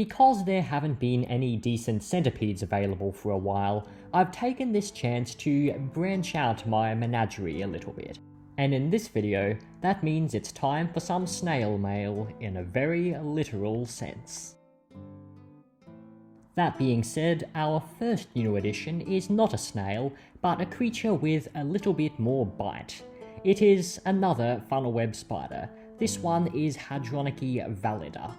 Because there haven't been any decent centipedes available for a while, I've taken this chance to branch out my menagerie a little bit. And in this video, that means it's time for some snail mail in a very literal sense. That being said, our first new addition is not a snail, but a creature with a little bit more bite. It is another funnel web spider. This one is Hadronyche valida.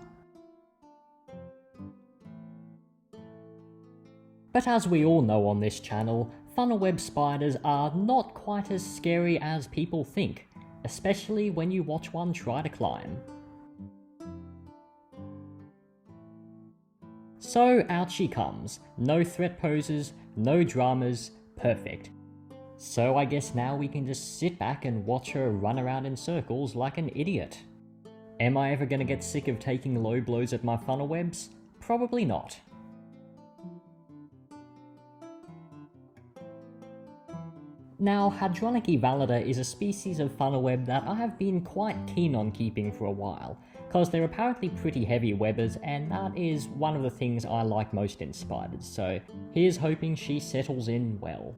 But as we all know on this channel, funnel web spiders are not quite as scary as people think, especially when you watch one try to climb. So out she comes, no threat poses, no dramas, perfect. So I guess now we can just sit back and watch her run around in circles like an idiot. Am I ever gonna get sick of taking low blows at my funnel webs? Probably not. Now, Hadronyche valida is a species of funnel web that I have been quite keen on keeping for a while, cause they're apparently pretty heavy webbers, and that is one of the things I like most in spiders, so here's hoping she settles in well.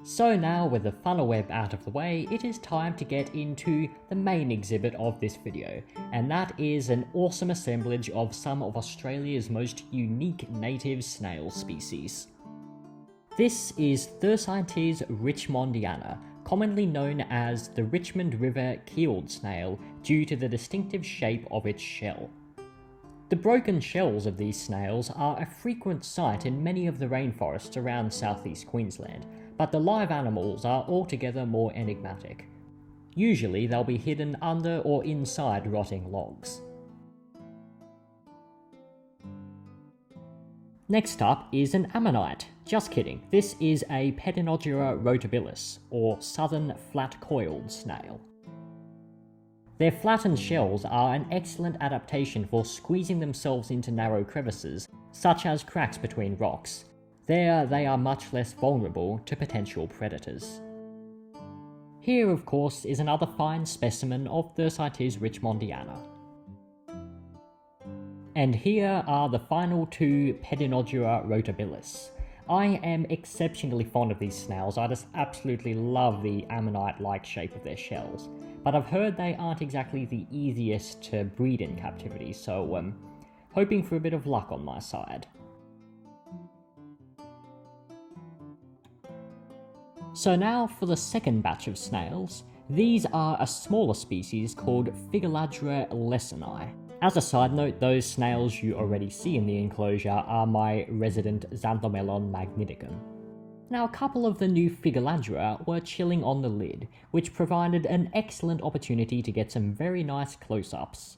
So now with the funnel web out of the way, it is time to get into the main exhibit of this video, and that is an awesome assemblage of some of Australia's most unique native snail species. This is Thersites richmondiana, commonly known as the Richmond River keeled snail due to the distinctive shape of its shell. The broken shells of these snails are a frequent sight in many of the rainforests around southeast Queensland, but the live animals are altogether more enigmatic. Usually they'll be hidden under or inside rotting logs. Next up is an ammonite. Just kidding, this is a Pedinogyra rotabilis, or southern flat-coiled snail. Their flattened shells are an excellent adaptation for squeezing themselves into narrow crevices, such as cracks between rocks. There, they are much less vulnerable to potential predators. Here, of course, is another fine specimen of Thersites richmondiana. And here are the final two Pedinogyra rotabilis. I am exceptionally fond of these snails, I just absolutely love the ammonite-like shape of their shells. But I've heard they aren't exactly the easiest to breed in captivity, so hoping for a bit of luck on my side. So now for the second batch of snails. These are a smaller species called Figuladra lessoni. As a side note, those snails you already see in the enclosure are my resident Xanthomelon magnificum. Now, a couple of the new Figuladra were chilling on the lid, which provided an excellent opportunity to get some very nice close-ups.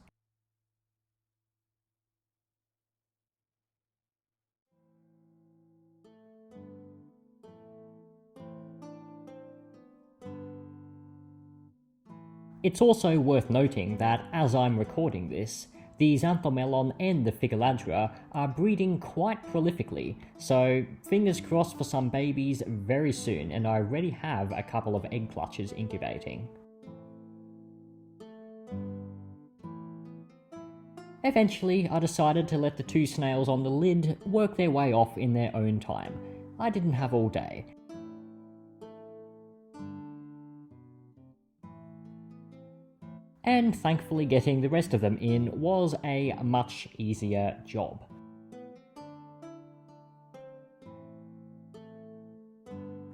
It's also worth noting that as I'm recording this, the Xanthomelon and the Figuladra are breeding quite prolifically, so fingers crossed for some babies very soon, and I already have a couple of egg clutches incubating. Eventually, I decided to let the two snails on the lid work their way off in their own time. I didn't have all day. And thankfully getting the rest of them in was a much easier job.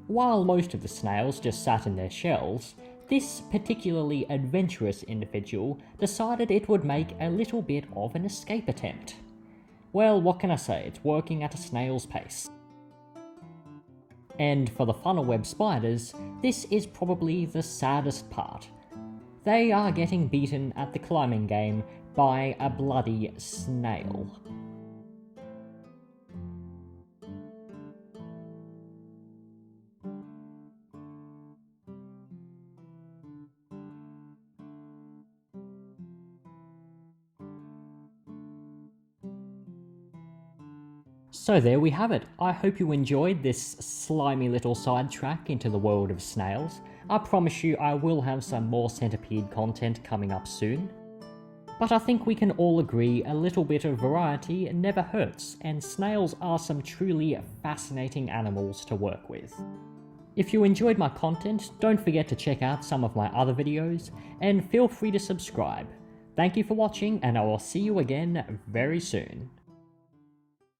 While most of the snails just sat in their shells, this particularly adventurous individual decided it would make a little bit of an escape attempt. Well, what can I say, it's working at a snail's pace. And for the funnel web spiders, this is probably the saddest part. They are getting beaten at the climbing game by a bloody snail. So there we have it. I hope you enjoyed this slimy little sidetrack into the world of snails. I promise you I will have some more centipede content coming up soon. But I think we can all agree a little bit of variety never hurts, and snails are some truly fascinating animals to work with. If you enjoyed my content, don't forget to check out some of my other videos, and feel free to subscribe. Thank you for watching, and I will see you again very soon.